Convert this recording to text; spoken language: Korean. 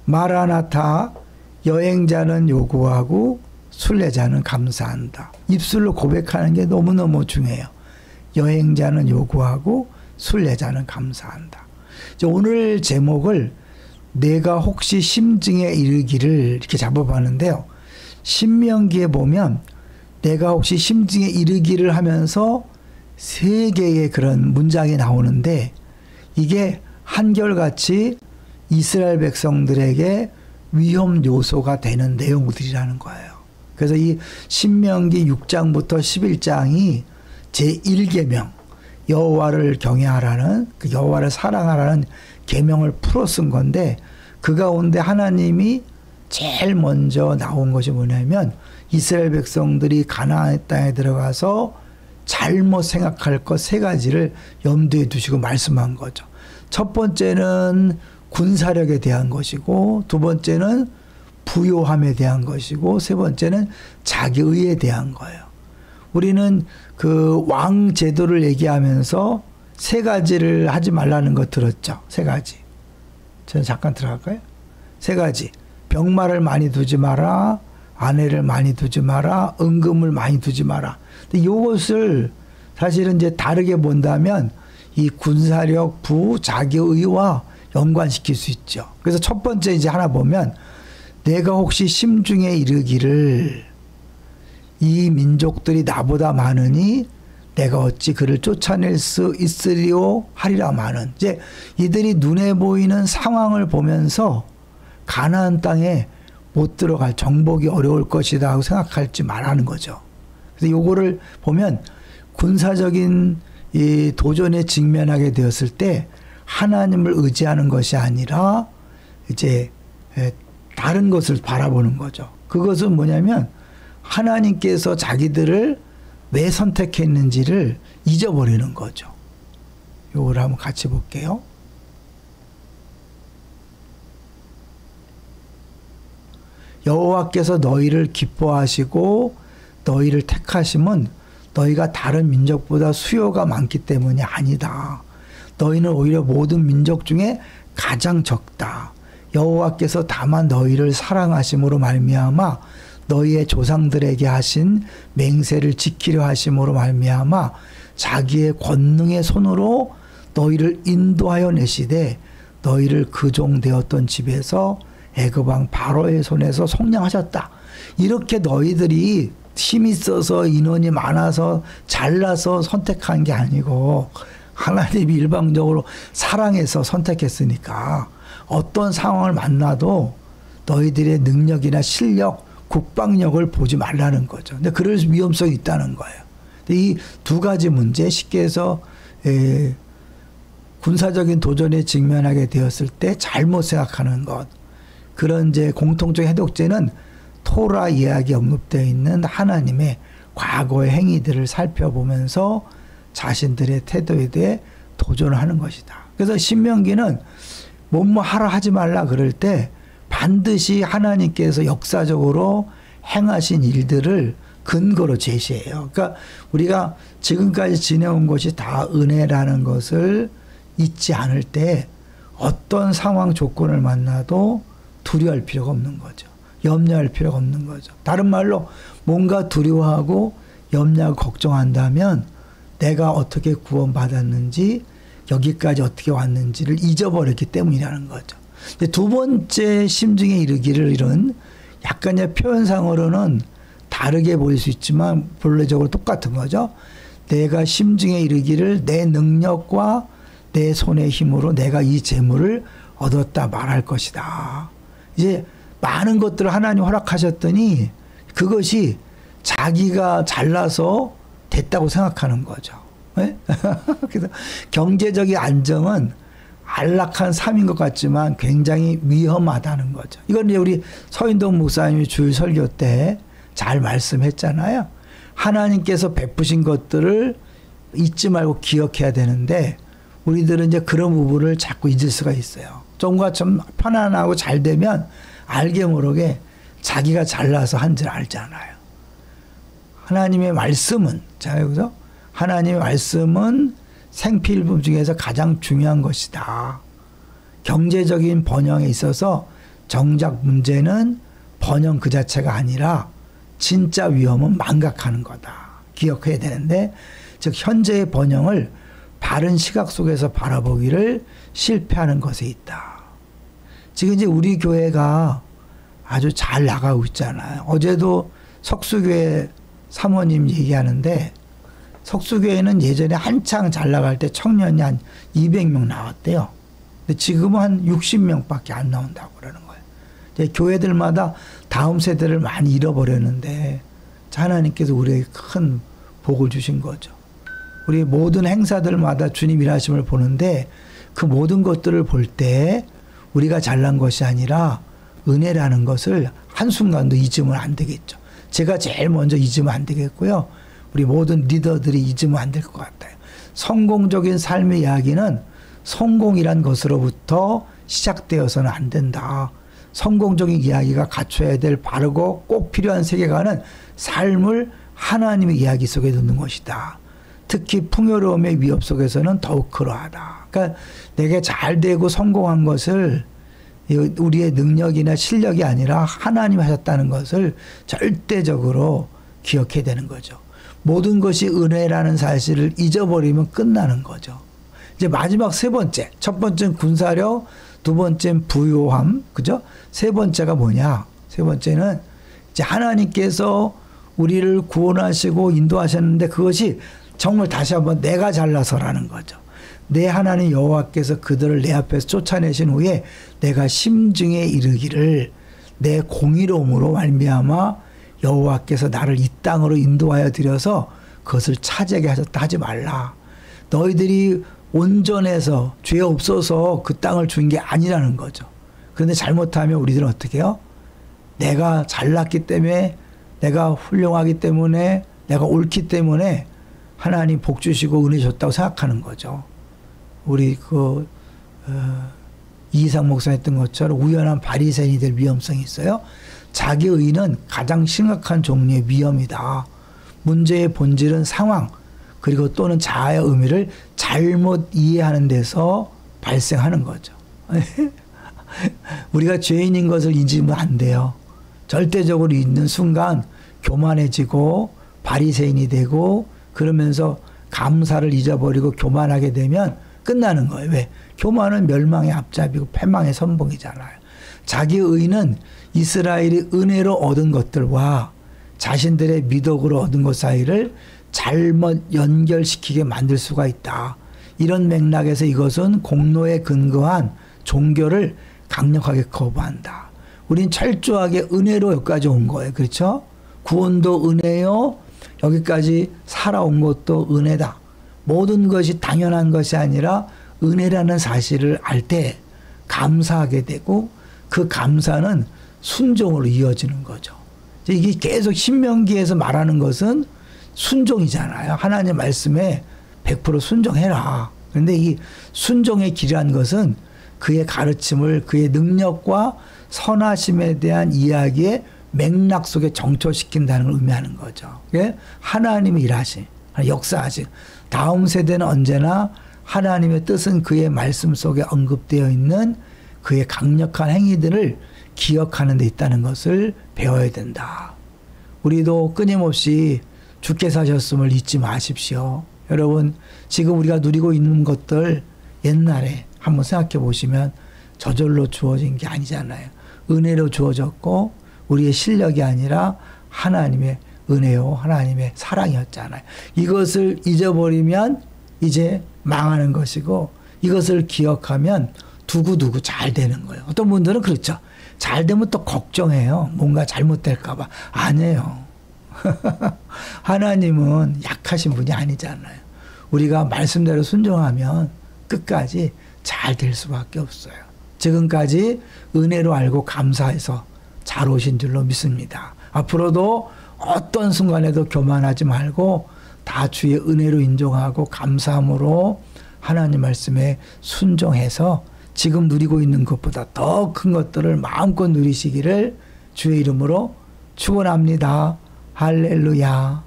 마라나타, 여행자는 요구하고 순례자는 감사한다. 입술로 고백하는 게 너무너무 중요해요. 여행자는 요구하고 순례자는 감사한다. 오늘 제목을 내가 혹시 심증에 이르기를 이렇게 잡아봤는데요. 신명기에 보면 내가 혹시 심증에 이르기를 하면서 세 개의 그런 문장이 나오는데 이게 한결같이 이스라엘 백성들에게 위험 요소가 되는 내용들이라는 거예요. 그래서 이 신명기 6장부터 11장이 제1계명 여호와를 경외하라는 그 여호와를 사랑하라는 계명을 풀어 쓴 건데 그 가운데 하나님이 제일 먼저 나온 것이 뭐냐면 이스라엘 백성들이 가나안 땅에 들어가서 잘못 생각할 것 세 가지를 염두에 두시고 말씀한 거죠. 첫 번째는 군사력에 대한 것이고 두 번째는 부요함에 대한 것이고 세 번째는 자기의에 대한 거예요. 우리는 그 왕 제도를 얘기하면서 세 가지를 하지 말라는 거 들었죠. 세 가지. 저는 잠깐 들어갈까요? 세 가지. 병마를 많이 두지 마라. 아내를 많이 두지 마라. 은금을 많이 두지 마라. 근데 이것을 사실은 이제 다르게 본다면 이 군사력, 부, 자기의와 연관시킬 수 있죠. 그래서 첫 번째 이제 하나 보면 내가 혹시 심중에 이르기를 이 민족들이 나보다 많으니 내가 어찌 그를 쫓아낼 수 있으리요 하리라 마는. 이제 이들이 눈에 보이는 상황을 보면서 가나안 땅에 못 들어갈 정복이 어려울 것이다 하고 생각할지 말하는 거죠. 그래서 요거를 보면 군사적인 이 도전에 직면하게 되었을 때 하나님을 의지하는 것이 아니라 이제 다른 것을 바라보는 거죠. 그것은 뭐냐면 하나님께서 자기들을 왜 선택했는지를 잊어버리는 거죠. 요걸 한번 같이 볼게요. 여호와께서 너희를 기뻐하시고 너희를 택하심은 너희가 다른 민족보다 수요가 많기 때문이 아니다. 너희는 오히려 모든 민족 중에 가장 적다. 여호와께서 다만 너희를 사랑하심으로 말미암아 너희의 조상들에게 하신 맹세를 지키려 하심으로 말미암아 자기의 권능의 손으로 너희를 인도하여 내시되 너희를 그 종 되었던 집에서 애굽 왕 바로의 손에서 속량하셨다. 이렇게 너희들이 힘이 있어서 인원이 많아서 잘나서 선택한 게 아니고 하나님이 일방적으로 사랑해서 선택했으니까 어떤 상황을 만나도 너희들의 능력이나 실력, 국방력을 보지 말라는 거죠. 근데 그럴 위험성이 있다는 거예요. 근데 이 두 가지 문제, 쉽게 해서 군사적인 도전에 직면하게 되었을 때 잘못 생각하는 것, 그런 이제 공통적 해독제는 토라 이야기에 언급되어 있는 하나님의 과거의 행위들을 살펴보면서 자신들의 태도에 대해 도전을 하는 것이다. 그래서 신명기는 뭐뭐 하라 하지 말라 그럴 때 반드시 하나님께서 역사적으로 행하신 일들을 근거로 제시해요. 그러니까 우리가 지금까지 지내온 것이 다 은혜라는 것을 잊지 않을 때 어떤 상황 조건을 만나도 두려워할 필요가 없는 거죠. 염려할 필요가 없는 거죠. 다른 말로 뭔가 두려워하고 염려하고 걱정한다면 내가 어떻게 구원받았는지 여기까지 어떻게 왔는지를 잊어버렸기 때문이라는 거죠. 두 번째 심증에 이르기를 이런 약간 표현상으로는 다르게 보일 수 있지만 본래적으로 똑같은 거죠. 내가 심증에 이르기를 내 능력과 내 손의 힘으로 내가 이 재물을 얻었다 말할 것이다. 이제 많은 것들을 하나님 허락하셨더니 그것이 자기가 잘나서 됐다고 생각하는 거죠. 네? 그래서 경제적인 안정은 안락한 삶인 것 같지만 굉장히 위험하다는 거죠. 이건 이제 우리 서인동 목사님이 주일 설교 때 잘 말씀했잖아요. 하나님께서 베푸신 것들을 잊지 말고 기억해야 되는데 우리들은 이제 그런 부분을 자꾸 잊을 수가 있어요. 좀과 좀 편안하고 잘 되면 알게 모르게 자기가 잘나서 한 줄 알잖아요. 하나님의 말씀은, 자, 여기서 하나님의 말씀은 생필품 중에서 가장 중요한 것이다. 경제적인 번영에 있어서 정작 문제는 번영 그 자체가 아니라 진짜 위험은 망각하는 거다. 기억해야 되는데, 즉 현재의 번영을 바른 시각 속에서 바라보기를 실패하는 것에 있다. 지금 이제 우리 교회가 아주 잘 나가고 있잖아요. 어제도 석수교회 사모님 얘기하는데, 석수교회는 예전에 한창 잘 나갈 때 청년이 한 200명 나왔대요. 근데 지금은 한 60명밖에 안 나온다고 그러는 거예요. 이제 교회들마다 다음 세대를 많이 잃어버렸는데 하나님께서 우리에게 큰 복을 주신 거죠. 우리 모든 행사들마다 주님 일하심을 보는데 그 모든 것들을 볼 때 우리가 잘난 것이 아니라 은혜라는 것을 한순간도 잊으면 안 되겠죠. 제가 제일 먼저 잊으면 안 되겠고요. 우리 모든 리더들이 잊으면 안 될 것 같아요. 성공적인 삶의 이야기는 성공이란 것으로부터 시작되어서는 안 된다. 성공적인 이야기가 갖춰야 될 바르고 꼭 필요한 세계관은 삶을 하나님의 이야기 속에 넣는 것이다. 특히 풍요로움의 위협 속에서는 더욱 그러하다. 그러니까 내게 잘 되고 성공한 것을 우리의 능력이나 실력이 아니라 하나님 하셨다는 것을 절대적으로 기억해야 되는 거죠. 모든 것이 은혜라는 사실을 잊어버리면 끝나는 거죠. 이제 마지막 세 번째. 첫 번째는 군사력, 두 번째는 부요함, 그죠? 세 번째가 뭐냐? 세 번째는 이제 하나님께서 우리를 구원하시고 인도하셨는데 그것이 정말 다시 한번 내가 잘나서라는 거죠. 내 하나님 여호와께서 그들을 내 앞에서 쫓아내신 후에 내가 심증에 이르기를 내 공의로움으로 말미암아 여호와께서 나를 이 땅으로 인도하여 들여서 그것을 차지하게 하셨다 하지 말라. 너희들이 온전해서 죄 없어서 그 땅을 준 게 아니라는 거죠. 그런데 잘못하면 우리들은 어떻게 해요? 내가 잘났기 때문에, 내가 훌륭하기 때문에, 내가 옳기 때문에 하나님 복 주시고 은혜 줬다고 생각하는 거죠. 우리 이희상 목사 했던 것처럼 우연한 바리새인이 될 위험성이 있어요. 자기 의는 가장 심각한 종류의 위험이다. 문제의 본질은 상황 그리고 또는 자아의 의미를 잘못 이해하는 데서 발생하는 거죠. 우리가 죄인인 것을 잊으면 안 돼요. 절대적으로 잊는 순간 교만해지고 바리새인이 되고 그러면서 감사를 잊어버리고 교만하게 되면 끝나는 거예요. 왜? 교만은 멸망의 앞잡이고 패망의 선봉이잖아요. 자기 의는 이스라엘이 은혜로 얻은 것들과 자신들의 미덕으로 얻은 것 사이를 잘못 연결시키게 만들 수가 있다. 이런 맥락에서 이것은 공로에 근거한 종교를 강력하게 거부한다. 우린 철저하게 은혜로 여기까지 온 거예요. 그렇죠? 구원도 은혜요. 여기까지 살아온 것도 은혜다. 모든 것이 당연한 것이 아니라 은혜라는 사실을 알 때 감사하게 되고 그 감사는 순종으로 이어지는 거죠. 이게 계속 신명기에서 말하는 것은 순종이잖아요. 하나님 말씀에 100% 순종해라. 그런데 이 순종의 길이란 것은 그의 가르침을 그의 능력과 선하심에 대한 이야기의 맥락 속에 정초시킨다는 걸 의미하는 거죠. 하나님의 일하심, 역사하심. 다음 세대는 언제나 하나님의 뜻은 그의 말씀 속에 언급되어 있는 그의 강력한 행위들을 기억하는 데 있다는 것을 배워야 된다. 우리도 끊임없이 주께 사셨음을 잊지 마십시오. 여러분, 지금 우리가 누리고 있는 것들 옛날에 한번 생각해 보시면 저절로 주어진 게 아니잖아요. 은혜로 주어졌고 우리의 실력이 아니라 하나님의 은혜요, 하나님의 사랑이었잖아요. 이것을 잊어버리면 이제 망하는 것이고 이것을 기억하면 두고두고 잘 되는 거예요. 어떤 분들은 그렇죠. 잘 되면 또 걱정해요. 뭔가 잘못될까 봐. 아니에요. 하나님은 약하신 분이 아니잖아요. 우리가 말씀대로 순종하면 끝까지 잘 될 수밖에 없어요. 지금까지 은혜로 알고 감사해서 잘 오신 줄로 믿습니다. 앞으로도 어떤 순간에도 교만하지 말고 다 주의 은혜로 인정하고 감사함으로 하나님 말씀에 순종해서 지금 누리고 있는 것보다 더 큰 것들을 마음껏 누리시기를 주의 이름으로 축원합니다. 할렐루야.